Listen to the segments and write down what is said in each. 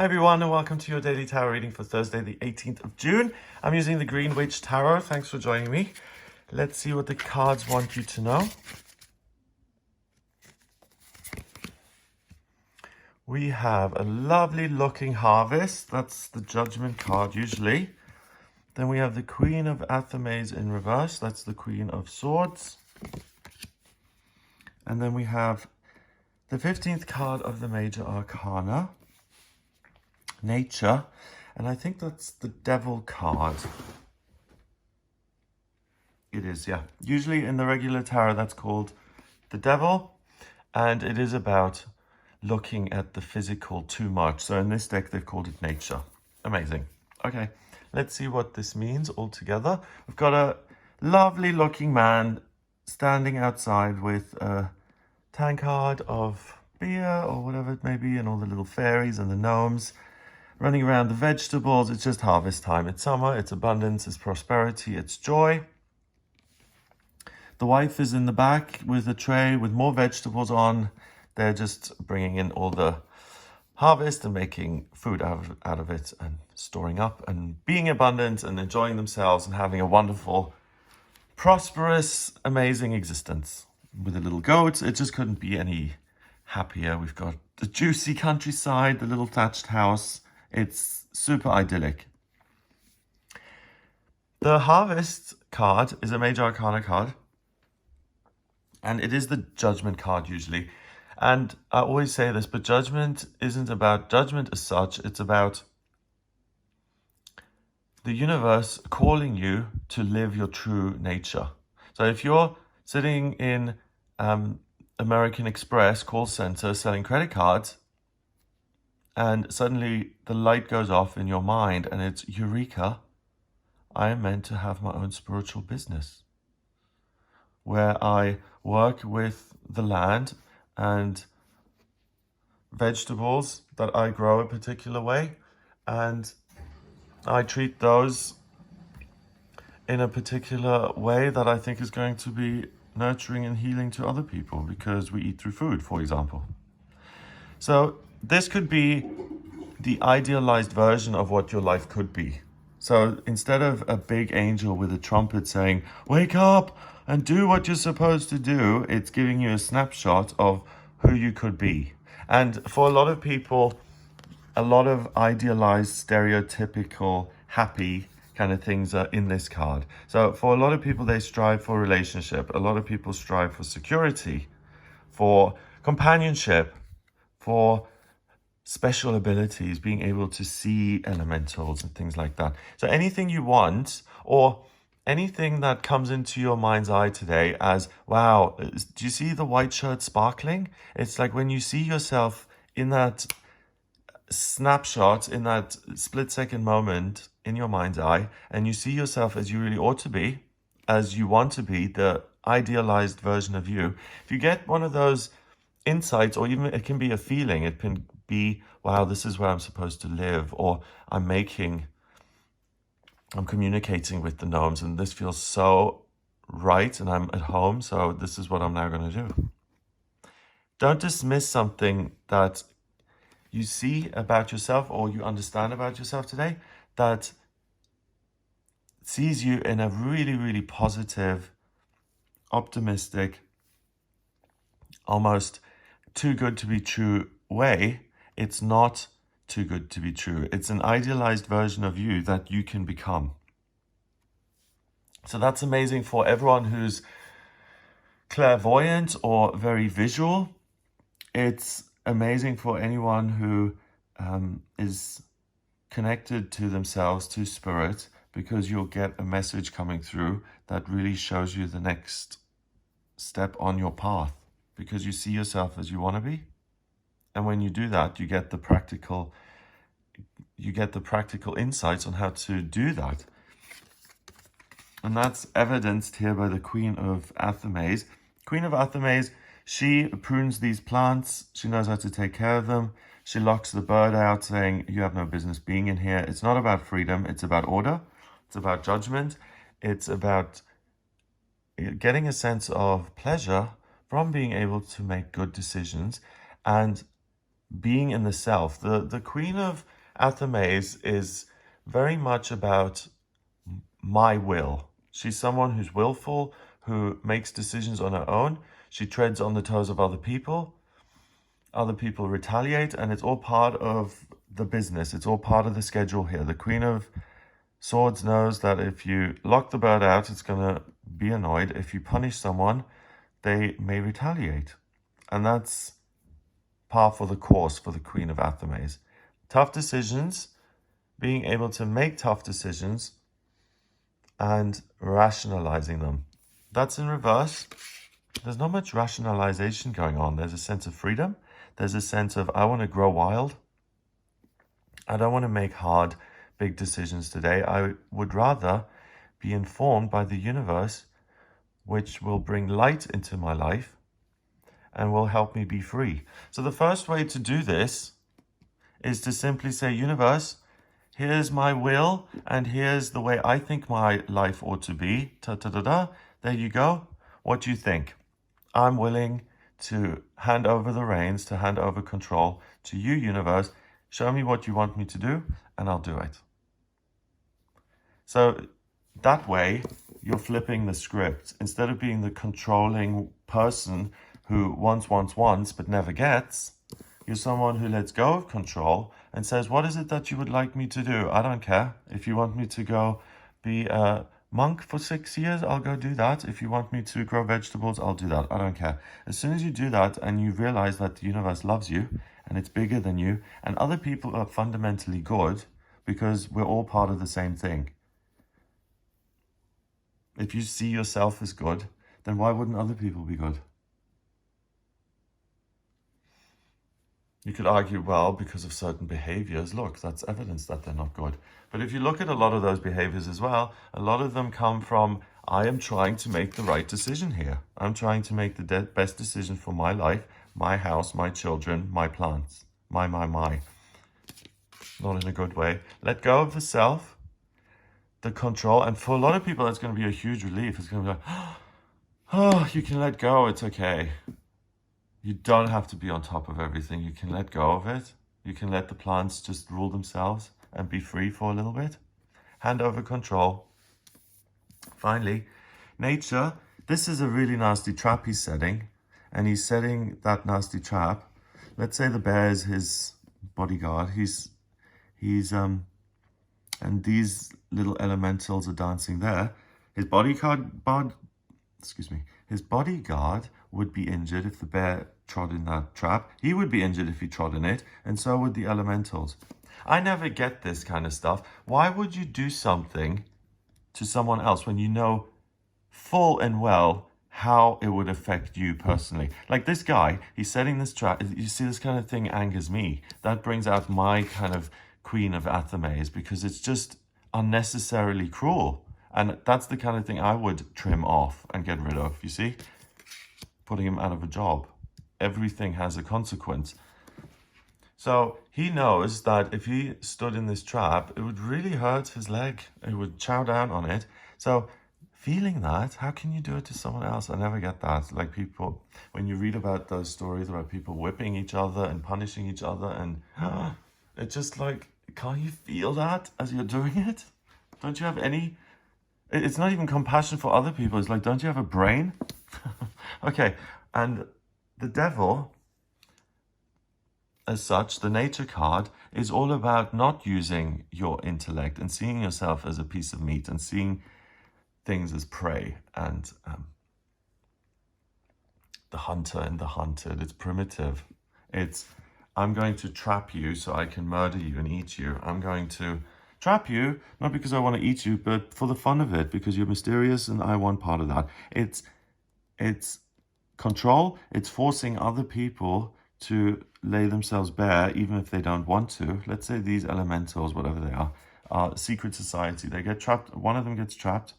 Hi everyone and welcome to your daily tarot reading for Thursday the 18th of June. I'm using the Green Witch Tarot. Thanks for joining me. Let's see what the cards want you to know. We have a lovely looking harvest. That's the Judgment card usually. Then we have the Queen of Athames in reverse. That's the Queen of Swords. And then we have the 15th card of the Major Arcana, Nature. And I think that's the Devil card. It is, yeah. Usually in the regular tarot, that's called the Devil. And it is about looking at the physical too much. So in this deck, they've called it Nature. Amazing. Okay, let's see what this means all together. We've got a lovely looking man standing outside with a tankard of beer or whatever it may be, and all the little fairies and the gnomes running around the vegetables. It's just harvest time. It's summer, it's abundance, it's prosperity, it's joy. The wife is in the back with a tray with more vegetables on. They're just bringing in all the harvest and making food out of it and storing up and being abundant and enjoying themselves and having a wonderful, prosperous, amazing existence. With the little goats, it just couldn't be any happier. We've got the juicy countryside, the little thatched house. It's super idyllic. The Harvest card is a Major Arcana card. And it is the Judgment card usually. And I always say this, but judgment isn't about judgment as such. It's about the universe calling you to live your true nature. So if you're sitting in American Express call center selling credit cards, and suddenly the light goes off in your mind and it's Eureka, I am meant to have my own spiritual business where I work with the land and vegetables that I grow a particular way, and I treat those in a particular way that I think is going to be nurturing and healing to other people because we eat through food, for example. So this could be the idealized version of what your life could be. So instead of a big angel with a trumpet saying, wake up and do what you're supposed to do, it's giving you a snapshot of who you could be. And for a lot of people, a lot of idealized, stereotypical, happy kind of things are in this card. So for a lot of people, they strive for a relationship. A lot of people strive for security, for companionship, for special abilities, being able to see elementals and things like that. So anything you want, or anything that comes into your mind's eye today as, wow, do you see the white shirt sparkling? It's like when you see yourself in that snapshot, in that split-second moment in your mind's eye, and you see yourself as you really ought to be, as you want to be, the idealized version of you. If you get one of those insights, or even it can be a feeling, it can be, wow, this is where I'm supposed to live, or I'm communicating with the gnomes and this feels so right and I'm at home, so this is what I'm now going to do. Don't dismiss something that you see about yourself or you understand about yourself today that sees you in a really, really positive, optimistic, almost too good to be true way. It's not too good to be true. It's an idealized version of you that you can become. So that's amazing for everyone who's clairvoyant or very visual. It's amazing for anyone who is connected to themselves, to spirit, because you'll get a message coming through that really shows you the next step on your path, because you see yourself as you want to be. And when you do that, you get the practical insights on how to do that. And that's evidenced here by the Queen of Athames. Queen of Athames, she prunes these plants. She knows how to take care of them. She locks the bird out, saying, you have no business being in here. It's not about freedom. It's about order. It's about judgment. It's about getting a sense of pleasure from being able to make good decisions and being in the self. The Queen of Athames is very much about my will. She's someone who's willful, who makes decisions on her own. She treads on the toes of other people. Other people retaliate, and it's all part of the business. It's all part of the schedule here. The Queen of Swords knows that if you lock the bird out, it's going to be annoyed. If you punish someone, they may retaliate. And that's par for the course for the Queen of Athames. Tough decisions, being able to make tough decisions, and rationalizing them. That's in reverse. There's not much rationalization going on. There's a sense of freedom. There's a sense of, I want to grow wild. I don't want to make hard, big decisions today. I would rather be informed by the universe, which will bring light into my life and will help me be free. So the first way to do this is to simply say, universe, here's my will, and here's the way I think my life ought to be. Ta-ta-da-da. There you go. What do you think? I'm willing to hand over the reins, to hand over control to you, universe. Show me what you want me to do, and I'll do it. So that way, you're flipping the script. Instead of being the controlling person who wants, but never gets, you're someone who lets go of control and says, what is it that you would like me to do? I don't care. If you want me to go be a monk for 6 years, I'll go do that. If you want me to grow vegetables, I'll do that. I don't care. As soon as you do that and you realize that the universe loves you and it's bigger than you and other people are fundamentally good because we're all part of the same thing. If you see yourself as good, then why wouldn't other people be good? You could argue, well, because of certain behaviors, look, that's evidence that they're not good. But if you look at a lot of those behaviors as well, a lot of them come from, I am trying to make the right decision here. I'm trying to make the best decision for my life, my house, my children, my plants. My. Not in a good way. Let go of the self, the control. And for a lot of people, that's going to be a huge relief. It's going to be like, oh, you can let go. It's okay. You don't have to be on top of everything. You can let go of it. You can let the plants just rule themselves and be free for a little bit. Hand over control. Finally, nature. This is a really nasty trap he's setting. And he's setting that nasty trap. Let's say the bear is his bodyguard. And these little elementals are dancing there. His bodyguard would be injured if the bear trod in that trap. He would be injured if he trod in it, and so would the elementals. I never get this kind of stuff. Why would you do something to someone else when you know full and well how it would affect you personally? Like this guy, he's setting this trap. You see, this kind of thing angers me. That brings out my kind of Queen of Athames because it's just unnecessarily cruel. And that's the kind of thing I would trim off and get rid of, you see? Putting him out of a job. Everything has a consequence. So he knows that if he stood in this trap, it would really hurt his leg. It would chow down on it. So feeling that, how can you do it to someone else? I never get that. Like people, when you read about those stories about people whipping each other and punishing each other, and it's just like, can't you feel that as you're doing it? Don't you have any... It's not even compassion for other people. It's like, don't you have a brain? Okay, and the devil, as such, the nature card, is all about not using your intellect and seeing yourself as a piece of meat and seeing things as prey and the hunter and the hunted. It's primitive. It's, I'm going to trap you so I can murder you and eat you. I'm going to trap you, not because I want to eat you, but for the fun of it, because you're mysterious and I want part of that. It's control. It's forcing other people to lay themselves bare, even if they don't want to. Let's say these elementals, whatever they are secret society. They get trapped. One of them gets trapped.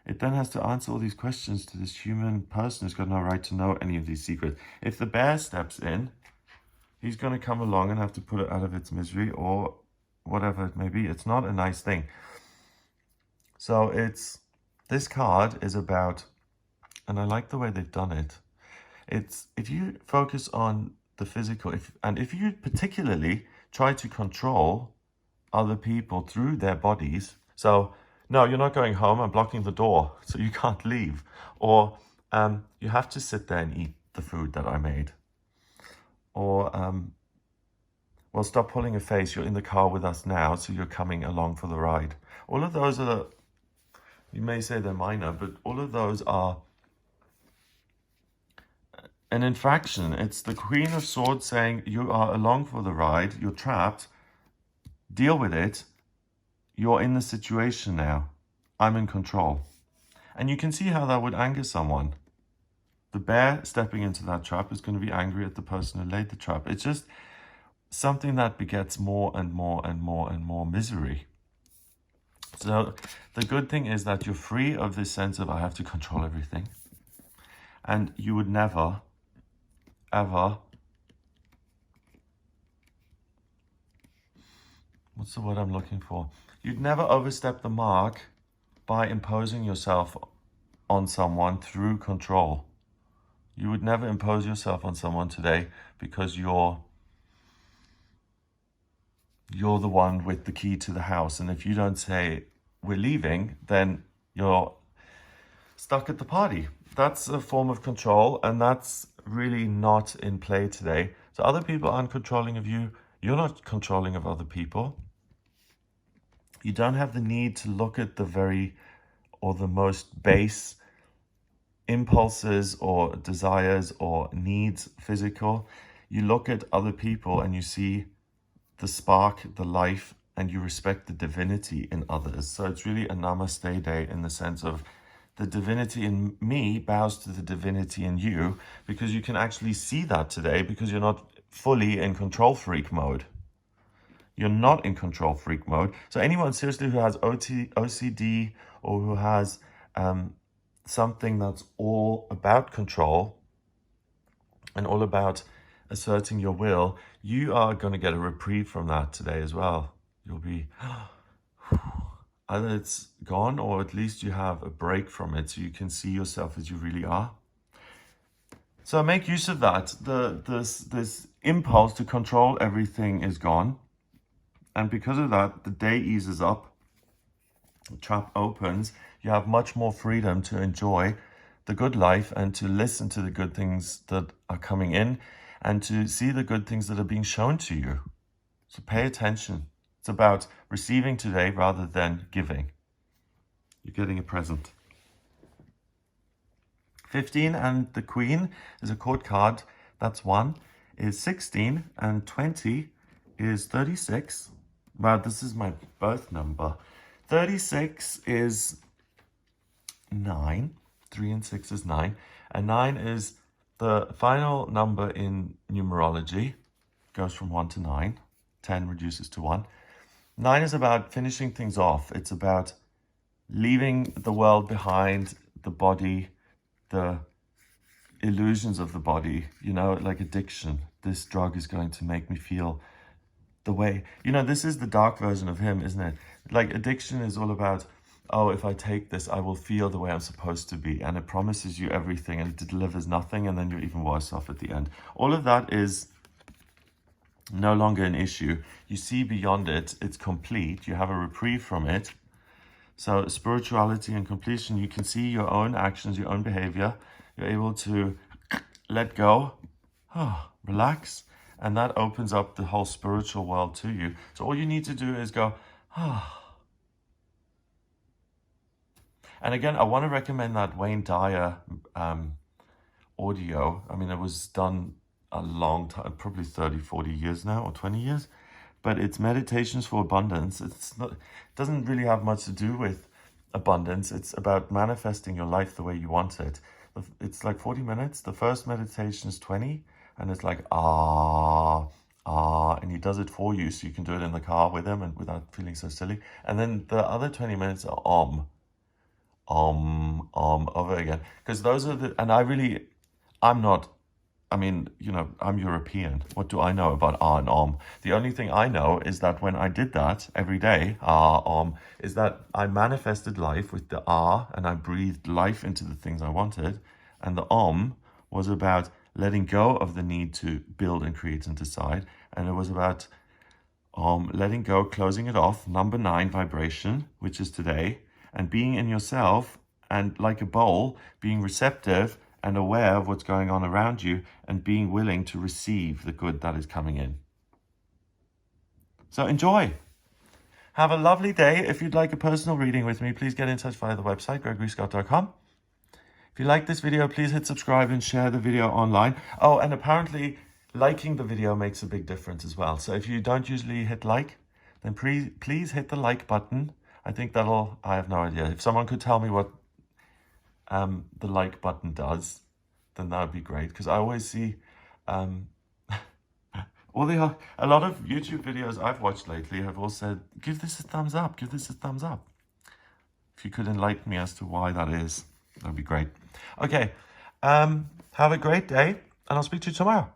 It then has to answer all these questions to this human person who's got no right to know any of these secrets. If the bear steps in, he's going to come along and have to put it out of its misery or whatever it may be. It's not a nice thing. So this card is about, and I like the way they've done it. It's, if you focus on the physical. If you particularly try to control other people through their bodies, so no, you're not going home, I'm blocking the door so you can't leave, or you have to sit there and eat the food that I made, or well, stop pulling a face, you're in the car with us now, so you're coming along for the ride. All of those are, you may say they're minor, but all of those are an infraction. It's the Queen of Swords saying you are along for the ride, you're trapped, deal with it, you're in the situation now, I'm in control. And you can see how that would anger someone. The bear stepping into that trap is going to be angry at the person who laid the trap. It's just something that begets more and more and more and more misery. So the good thing is that you're free of this sense of I have to control everything. And you would never, ever, what's the word I'm looking for? You'd never overstep the mark by imposing yourself on someone through control. You would never impose yourself on someone today because you're the one with the key to the house. And if you don't say, we're leaving, then you're stuck at the party. That's a form of control, and that's really not in play today. So other people aren't controlling of you. You're not controlling of other people. You don't have the need to look at the most base impulses or desires or needs, physical. You look at other people and you see the spark, the life, and you respect the divinity in others. So it's really a namaste day in the sense of the divinity in me bows to the divinity in you, because you can actually see that today because you're not fully in control freak mode. You're not in control freak mode. So anyone seriously who has OCD or who has something that's all about control and all about asserting your will, you are going to get a reprieve from that today as well. You'll be, either it's gone or at least you have a break from it so you can see yourself as you really are. So make use of that. This impulse to control everything is gone. And because of that, the day eases up, the trap opens, you have much more freedom to enjoy the good life and to listen to the good things that are coming in and to see the good things that are being shown to you. So pay attention. It's about receiving today rather than giving. You're getting a present. 15 and the Queen is a court card. That's 1. Is 16 and 20 is 36. Wow, this is my birth number. 36 is 9. 3 and 6 is 9. And 9 is the final number in numerology. Goes from 1 to 9. 10 reduces to 1. 9 is about finishing things off. It's about leaving the world behind, the body, the illusions of the body, like addiction. This drug is going to make me feel the way, this is the dark version of him, isn't it? Like addiction is all about, oh, if I take this, I will feel the way I'm supposed to be. And it promises you everything and it delivers nothing. And then you're even worse off at the end. All of that is no longer an issue. You see beyond it. It's complete. You have a reprieve from it. So spirituality and completion, you can see your own actions, your own behavior. You're able to let go, relax. And that opens up the whole spiritual world to you. So all you need to do is go, And again, I want to recommend that Wayne Dyer audio. I mean, it was done a long time, probably 30, 40 years now, or 20 years. But it's Meditations for Abundance. It doesn't really have much to do with abundance. It's about manifesting your life the way you want it. It's like 40 minutes. The first meditation is 20. And it's like, and he does it for you. So you can do it in the car with him and without feeling so silly. And then the other 20 minutes are over again. Because those are I'm European. What do I know about and The only thing I know is that when I did that every day, is that I manifested life with the and I breathed life into the things I wanted. And the was about letting go of the need to build and create and decide. And it was about letting go, closing it off, number 9 vibration, which is today, and being in yourself and like a bowl, being receptive and aware of what's going on around you and being willing to receive the good that is coming in. So enjoy. Have a lovely day. If you'd like a personal reading with me, please get in touch via the website, gregoryscott.com. If you like this video, please hit subscribe and share the video online. Oh, and apparently liking the video makes a big difference as well. So if you don't usually hit like, then please hit the like button. I think that'll, I have no idea. If someone could tell me what the like button does, then that would be great. Because I always see, a lot of YouTube videos I've watched lately have all said, give this a thumbs up, give this a thumbs up. If you could enlighten me as to why that is, that'd be great. Okay, have a great day, and I'll speak to you tomorrow.